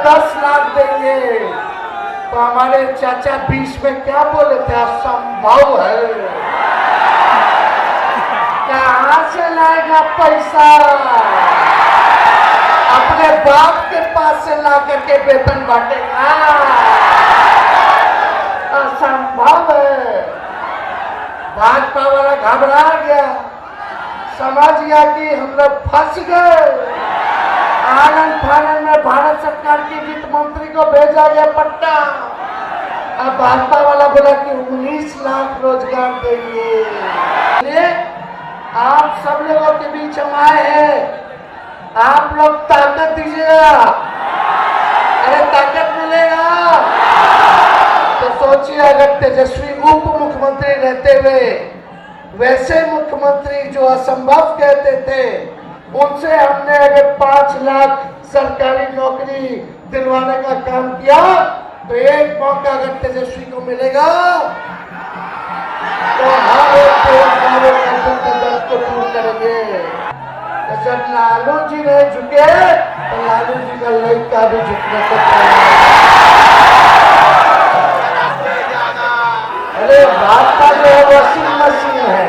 10 लाख देंगे। तो हमारे चाचा 20 में क्या बोले थे, असंभव है, कहां से लाएगा पैसा, अपने बाप के पास से ला करके वेतन बांटेगा, असंभव है। भाजपा वाला घबरा गया, समझ गया कि हम लोग फंस गए। आनंद फानंद में भारत सरकार की वित्त मंत्री को भेजा गया पट्टा। अब भाजपा वाला बोला कि 19 लाख रोजगार देंगे। आप सब लोगों के बीच हम आए हैं, आप लोग ताकत दीजिएगा, अरे ताकत मिलेगा। तो सोचिए, अगर तेजस्वी उप मुख्यमंत्री रहते हुए वैसे मुख्यमंत्री जो असंभव कहते थे, उनसे हमने अगर 5 लाख सरकारी नौकरी दिलवाने का काम किया, तो एक मौका अगर तेजस्वी को मिलेगा तो हर एक दर्द को दूर करेंगे। तो जब लालू जी नहीं झुके तो लालू जी का लड़का भी झुकने को अरे भाजपा जो है वॉशिंग मशीन है,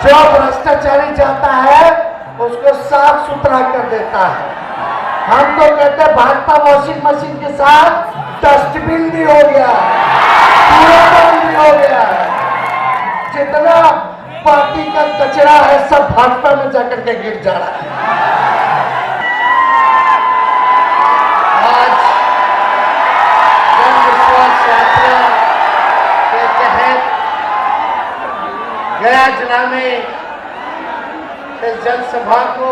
जो भ्रष्टाचारी जाता है उसको साफ सुथरा कर देता है। हम तो कहते हैं भाजपा वॉशिंग मशीन के साथ डस्टबिन भी हो गया, कूड़ेदान भी हो गया। जितना पार्टी का कचरा है सब भाजपा में जाकर के गिर जा रहा है। आज जन विश्वास यात्रा के तहत गया जिला में इस जनसभा को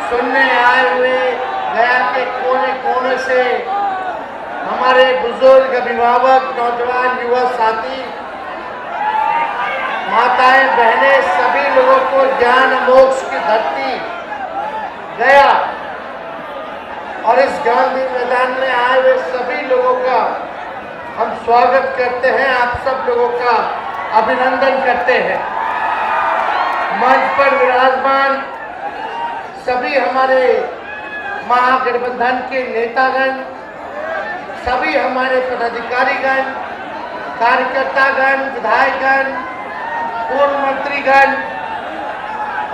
सुनने आए हुए गया के कोने कोने से हमारे बुजुर्ग, अभिभावक, नौजवान, युवा साथी, माताएं, बहनें, सभी लोगों को ज्ञान मोक्ष की धरती गया और इस गांधी मैदान में आए हुए सभी लोगों का हम स्वागत करते हैं, आप सब लोगों का अभिनंदन करते हैं। मंच पर विराजमान सभी हमारे महागठबंधन के नेतागण, सभी हमारे पदाधिकारीगण, कार्यकर्तागण, विधायकगण, पूर्व मंत्रीगण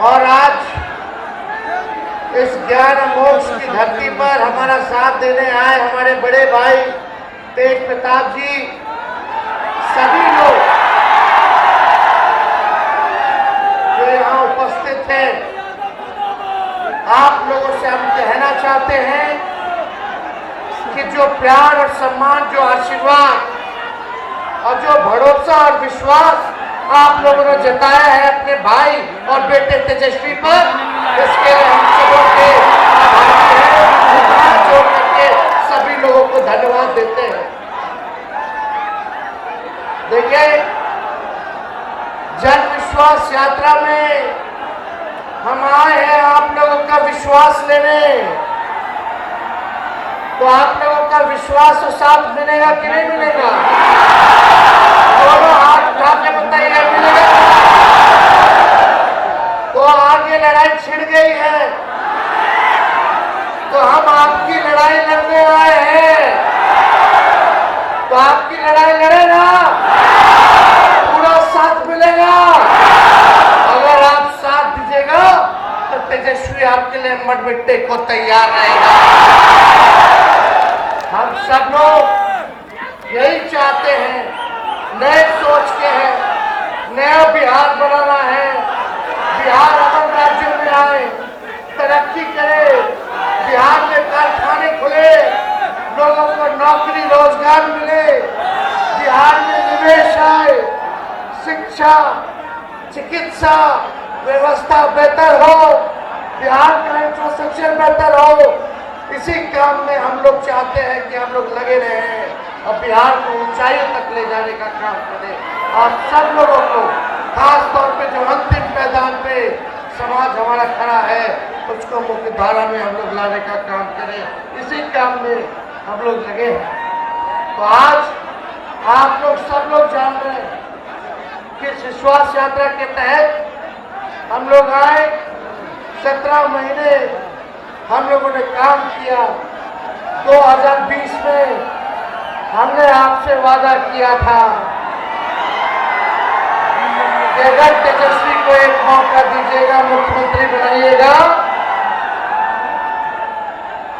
और आज इस ज्ञान मोक्ष की धरती पर हमारा साथ देने आए हमारे बड़े भाई तेज प्रताप जी, सभी लोग जो यहाँ उपस्थित हैं, आप लोगों से हम कहना चाहते हैं कि जो प्यार और सम्मान, जो आशीर्वाद और जो भरोसा और विश्वास आप लोगों ने जताया है अपने भाई और बेटे तेजस्वी पर, इसके लिए हम सबों के आभारी हैं। हाथ जोड़ करके सभी लोगों को धन्यवाद देते हैं। देखिए, जन विश्वास यात्रा में हम आए हैं आप लोगों का विश्वास लेने। तो आप लोगों का विश्वास और साथ मिलेगा कि नहीं मिलेगा? दोनों हाथ उठा के बताइए, मिलेगा? तो आगे लड़ाई छिड़ गई है, तो हम आपकी लड़ाई लड़ने आए हैं, तो आपकी लड़ाई लड़े ना, पूरा साथ मिलेगा। अगर आप साथ दीजिएगा तो तेजस्वी आपके लिए मर मिटने को तैयार रहेगा। हम सब लोग यही चाहते हैं, नए सोच के हैं, नया बिहार बनाना है, बिहार अमन राज्य में आए, तरक्की करे, बिहार में कारखाने खुले, लोगों को नौकरी रोजगार मिले, बिहार में निवेश आए, शिक्षा, चिकित्सा व्यवस्था बेहतर हो, बिहार का इंफ्रास्ट्रक्चर बेहतर हो। इसी काम में हम लोग चाहते हैं कि हम लोग लगे रहें और बिहार को ऊंचाइयों तक ले जाने का काम करें। आप सब लोगों को खास तौर पे जो अंतिम मैदान पे समाज हमारा खड़ा है, उसको मुख्य धारा में हम लोग लाने का काम करें। इसी काम में हम लोग लगे हैं। तो आज आप लोग सब लोग जान रहे हैं कि विश्वास यात्रा के तहत हम लोग आए, 17 महीने हम लोगों ने काम किया। 2020 में हमने आपसे वादा किया था कि अगर तेजस्वी को एक मौका दीजिएगा, मुख्यमंत्री बनाइएगा,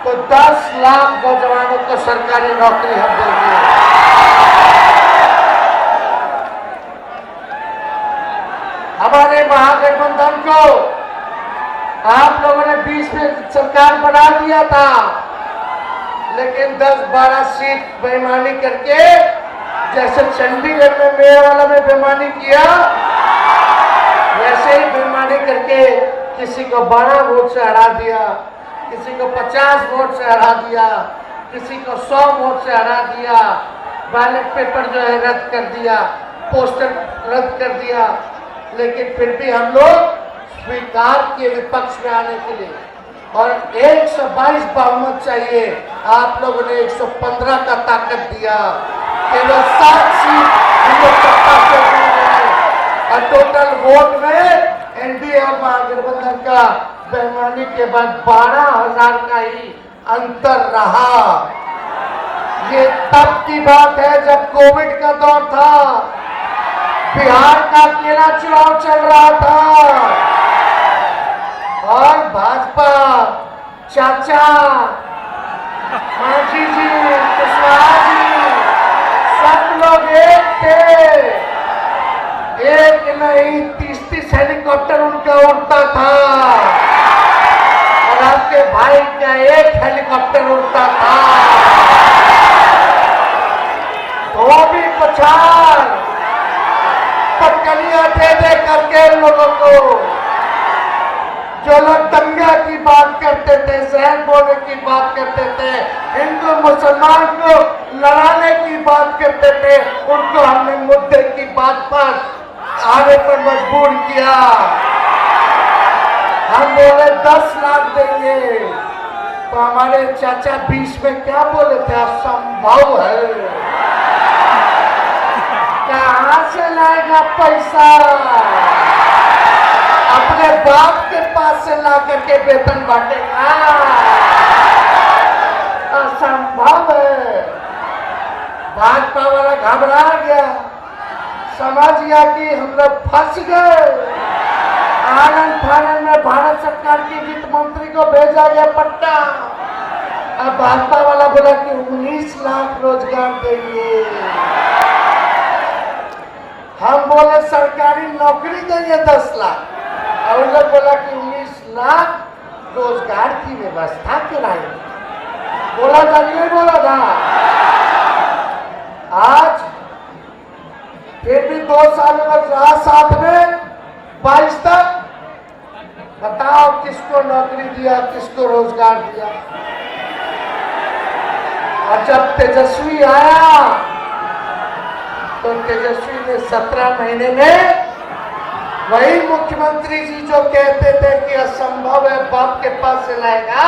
तो 10 लाख नौजवानों को सरकारी नौकरी हम देंगे। हमारे महागठबंधन को आप लोगों ने 20 में सरकार बना दिया था, लेकिन 10-12 सीट बेईमानी करके, जैसे चंडीगढ़ में मेयर वाला में बेईमानी किया, वैसे ही बेईमानी करके किसी को 12 वोट से हरा दिया, किसी को 50 वोट से हरा दिया, किसी को 100 वोट से हरा दिया, बैलेट पेपर जो है रद्द कर दिया, पोस्टर रद्द कर दिया। लेकिन फिर भी हम लोग स्वीकार किए विपक्ष में आने के लिए, और 122 बहुमत चाहिए। आप लोगों ने 115 का ताकत दिया, केवल 7 सीट हम लोग सत्ता से जुड़ गए, और टोटल वोट में एनडीए और महागठबंधन का बेईमानी के बाद 12,000 का ही अंतर रहा। ये तब की बात है जब कोविड का दौर था, बिहार का अकेला चुनाव चल रहा था, और भाजपा, चाचा, मांझी जी, कुशवाहा जी, सब लोग एक थे। एक नहीं 30-30 हेलीकॉप्टर उनका उड़ता था, और आपके भाई का एक हेलीकॉप्टर उड़ता था। वो भी पछाड़ पटकलियां दे करके लोगों को, जो लोग दंगा की बात करते थे, जहर बोलने की बात करते थे, हिंदू मुसलमान को लड़ाने की बात करते थे, उनको हमने मुद्दे की बात पर आने पर मजबूर किया। हम बोले 10 लाख देंगे, तो हमारे चाचा 20 में क्या बोले थे, असंभव है, कहां से लाएगा पैसा, अपने बाप के पास से ला करके वेतन बांटेगा, असंभव है। भाजपा वाला घबरा गया, समझ गया कि हम लोग फंस गए। आनंद फानंद में भारत सरकार की वित्त मंत्री को भेजा गया पट्टा, अब भाजपा वाला बोला कि 19 लाख रोजगार देंगे। हम बोले सरकारी नौकरी देंगे 10 लाख, और उन लोग बोला कि 19 लाख रोजगार की व्यवस्था कराएंगे। बोला था नहीं बोला था? आज फिर भी 2 साल में रहा साथ में 22 तक, बताओ किसको नौकरी दिया, किसको रोजगार दिया। और जब तेजस्वी आया तो तेजस्वी ने 17 महीने में वही मुख्यमंत्री जी जो कहते थे कि असंभव है, बाप के पास से लाएगा,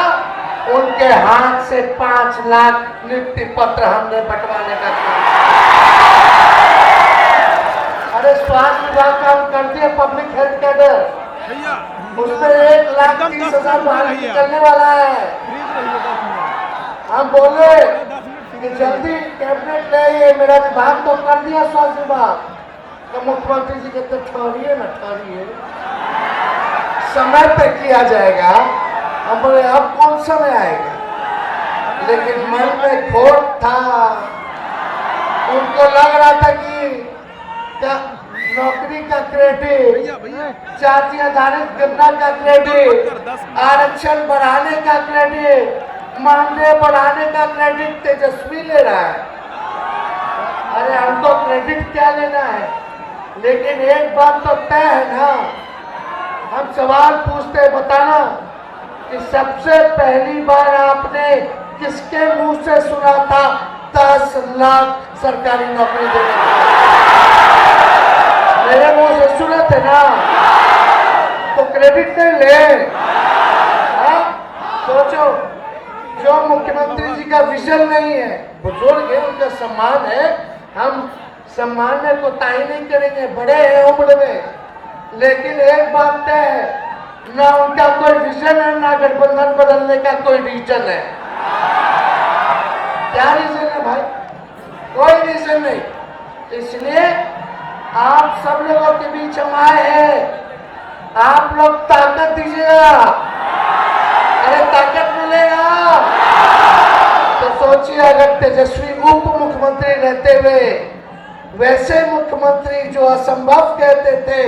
उनके हाथ से 5 लाख नियुक्ति पत्र हमने बंटवाने का काम। अरे स्वास्थ्य विभाग का हम कर दिए, पब्लिक हेल्थ कैडर, उसमें 1,30,000 बाहर निकलने वाला है। हम बोले कि जल्दी कैबिनेट ले आइए, मेरा विभाग तो कर दिया स्वास्थ्य विभाग, तो मुख्यमंत्री जी कहते ठहरिए न ठहरिए, समय पे किया जाएगा। हम बोले अब कौन समय आएगा, लेकिन मन में खोट था, उनको लग रहा था कि नौकरी का क्रेडिट, जाति आधारित गणना का क्रेडिट, आरक्षण बढ़ाने का क्रेडिट, मानदेय बढ़ाने का क्रेडिट तेजस्वी ले रहा है। अरे हमको क्रेडिट क्या लेना है, लेकिन एक बात तो तय है ना, हम सवाल पूछते हैं, बताना कि सबसे पहली बार आपने किसके मुंह से सुना था 10 लाख सरकारी नौकरी देने? मेरे मुंह से सुने थे ना, तो क्रेडिट नहीं ले। सोचो, जो मुख्यमंत्री जी का विजन नहीं है, बुजुर्ग है, उनका सम्मान है, हम सम्मान में कोताही नहीं करेंगे, बड़े हैं उम्र में, लेकिन एक बात तय है, ना उनका कोई विजन है, ना गठबंधन बदलने का कोई रीजन है। क्या रीजन है भाई? कोई रीजन नहीं। इसलिए आप सब लोगों के बीच हम आए हैं। आप लोग ताकत दीजिएगा, अरे ताकत मिलेगा तो सोचिए, अगर तेजस्वी उप मुख्यमंत्री रहते हुए वैसे मुख्यमंत्री जो असंभव कहते थे,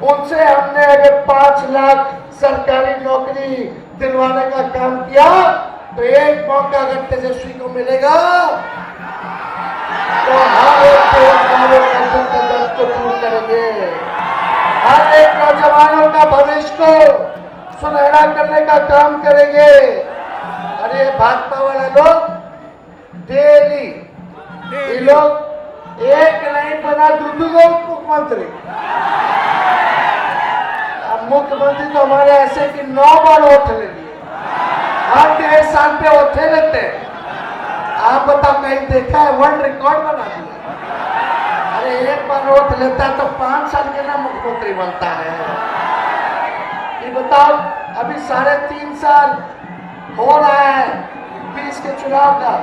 उनसे हमने अगर 5 लाख सरकारी नौकरी दिलवाने का काम किया, तो एक मौका अगर तेजस्वी को मिलेगा तो हर एक बेरोजगारों का दुख दर्द को दूर करेंगे, हर एक नौजवानों का भविष्य को सुनहरा करने का काम करेंगे। अरे भाजपा वाले लोग डेली, ये लोग एक नहीं बना दूसरे मुख्यमंत्री। अब मुख्यमंत्री तो हमारे ऐसे कि 9 बार वोट ले लिए, हर 1.5 साल पे वोट लेते हैं। आप बताओ कहीं देखा है? वर्ल्ड रिकॉर्ड बना दिया। अरे एक बार वोट लेता है तो 5 साल के ना मुख्यमंत्री बनता है। ये बताओ, अभी 3.5 साल हो रहा है 20 के चुनाव का,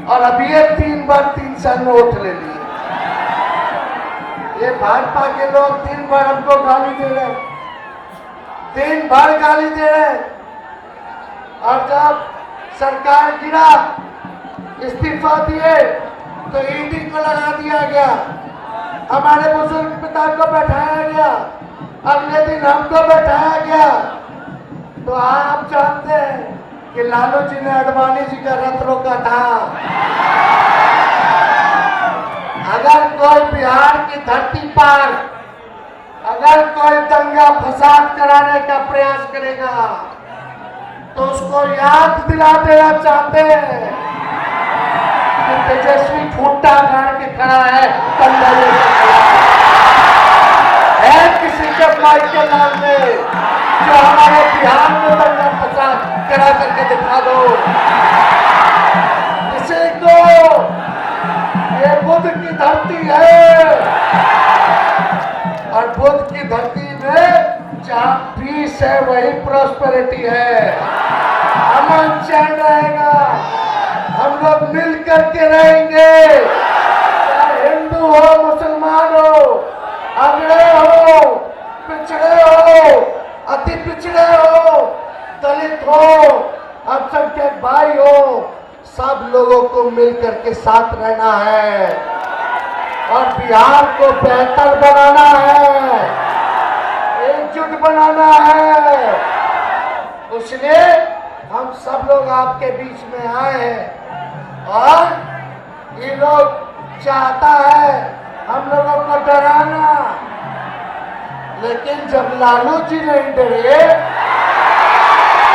और अभी ये 3 बार 3 साल में वोट ले लिए। ये भाजपा के लोग 3 बार हमको गाली दे रहे हैं, 3 बार गाली दे रहे हैं। और जब सरकार गिरा, इस्तीफा दिए, तो ईडी को लगा दिया गया, हमारे बुजुर्ग पिता को बैठाया गया, अगले दिन हमको बैठाया गया। तो आप जानते हैं कि लालू जी ने अडवाणी जी का रथ रोका था। अगर कोई बिहार की धरती पर अगर कोई दंगा फसाद कराने का प्रयास करेगा, तो उसको याद दिला देना चाहते हैं कि तेजस्वी ठूटा गाड़ के खड़ा है, है किसी के माई के नाम में जो हमारे बिहार में दंगा फसाद करा करके दिखा दो। किसी को, ये बुद्ध की धरती है, और बुद्ध की धरती में जहाँ पीस है वही प्रॉस्पेरिटी है, अमन चैन रहेगा, हम लोग मिल करके रहेंगे। चाहे हिंदू हो, मुसलमान हो, अगड़े हो, पिछड़े हो, अति पिछड़े हो, दलित हो, अल्पसंख्यक भाई हो, सब लोगों को मिलकर के साथ रहना है और बिहार को बेहतर बनाना है, एकजुट बनाना है। इसलिए हम सब लोग आपके बीच में आए हैं, और ये लोग चाहता है हम लोगों को डराना, लेकिन जब लालू जी नहीं डरे,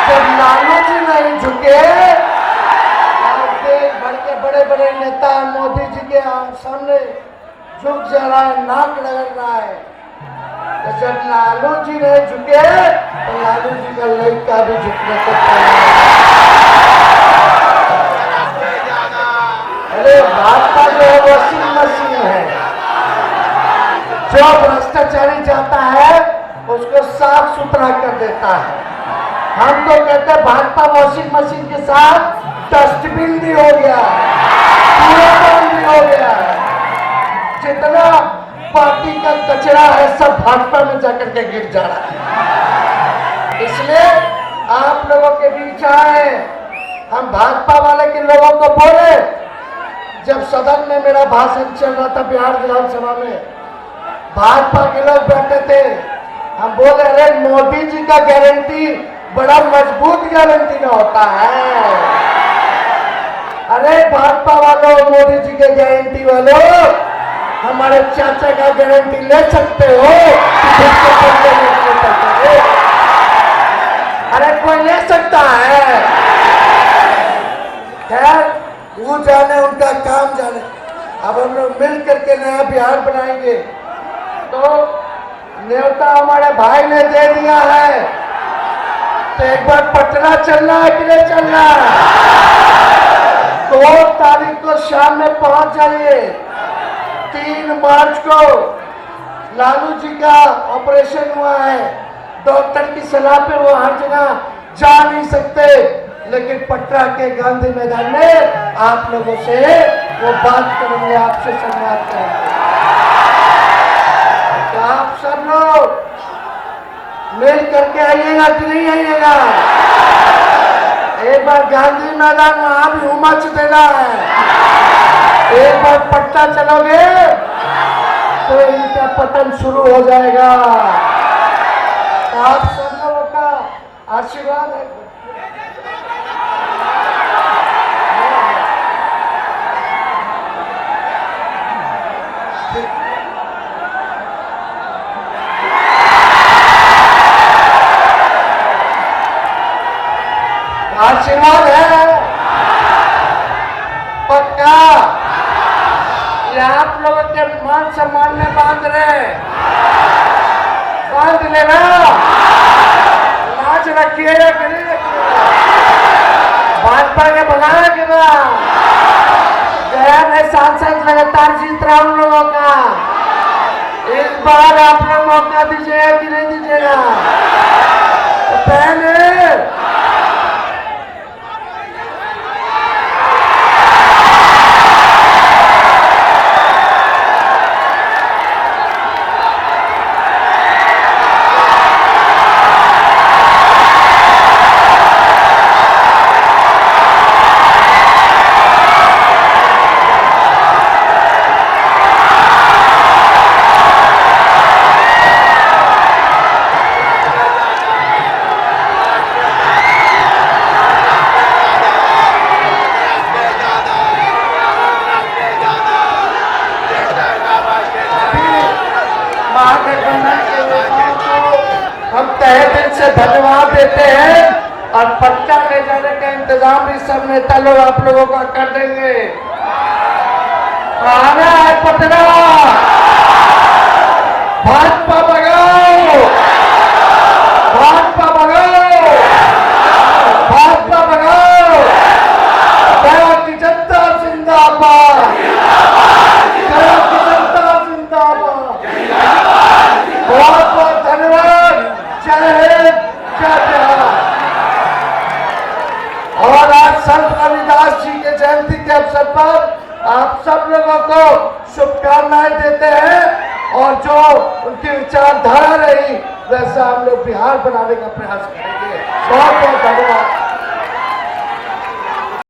जब लालू जी नहीं झुके, देश भर के बड़े बड़े नेता मोदी जी के सामने झुक जा रहा है, नाक रगड़ रहा है, तो जब लालू जी नहीं झुके तो लालू जी का लड़का भी झुकने को तैयार। अरे भाजपा जो है वॉशिंग मशीन है, जो भ्रष्टाचारी जाता है उसको साफ सुथरा कर देता है। हम तो कहते हैं भाजपा वॉशिंग मशीन के साथ डस्टबिन भी हो गया, कूड़ेदान भी हो गया, जितना पार्टी का कचरा है सब भाजपा में जाकर के गिर जा रहा है। इसलिए आप लोगों के बीच आए, हम भाजपा वाले के लोगों को बोले, जब सदन में मेरा भाषण चल रहा था बिहार विधानसभा में, भाजपा के लोग बैठे थे, हम बोले अरे मोदी जी का गारंटी बड़ा मजबूत गारंटी ना होता है। अरे भाजपा वालों, मोदी जी के गारंटी वालों, हमारे चाचा का गारंटी ले सकते हो? अरे कोई ले सकता है? खैर वो जाने, उनका काम जाने। अब हम लोग मिल करके नया बिहार बनाएंगे। तो न्योता हमारे भाई ने दे दिया है, तो एक बार पटना चलना है कि नहीं चलना? 2 तारीख को शाम में पहुंच जाइए। 3 मार्च को लालू जी का ऑपरेशन हुआ है, डॉक्टर की सलाह पे वो हर जगह जा नहीं सकते, लेकिन पटना के गांधी मैदान में आप लोगों से वो बात करेंगे, आपसे संवाद करेंगे। तो आप सब लोग मिल करके आइएगा कि नहीं आइएगा? एक बार गांधी मैदान में आप भी उमच देना है। एक बार पटना चलोगे तो इनका पतन शुरू हो जाएगा। आप सब लोगों का आशीर्वाद है। आशीर्वाद है पक्का। ये आप लोगों के मान सम्मान में बांध रहे, बांध लेना। लाज रखिएगा कि नहीं रखिएगा? भाजपा के बनाया कि ना? गया में सांसद लगातार जीत रहा उन लोगों का। इस बार आप लोग मौका दीजिएगा कि नहीं दीजिएगा? तो पहले हम तहे दिल से धन्यवाद देते हैं और पटना ले जाने का इंतजाम भी सब नेता लोग आप लोगों का कर देंगे। आना है पटना, भाजपा भगाओ, भाजपा भगाओ, भाजपा भगाओ। गया की जनता जिंदाबाद, गया की जनता जिंदाबाद। बहुत बहुत धन्यवाद। जय हिंद, जय बिहार। और आज संत रविदास जी के जयंती के अवसर पर आप सब लोगों को शुभकामनाएं देते हैं और जो उनकी विचारधारा रही वैसा हम लोग बिहार बनाने का प्रयास करेंगे। बहुत बहुत धन्यवाद।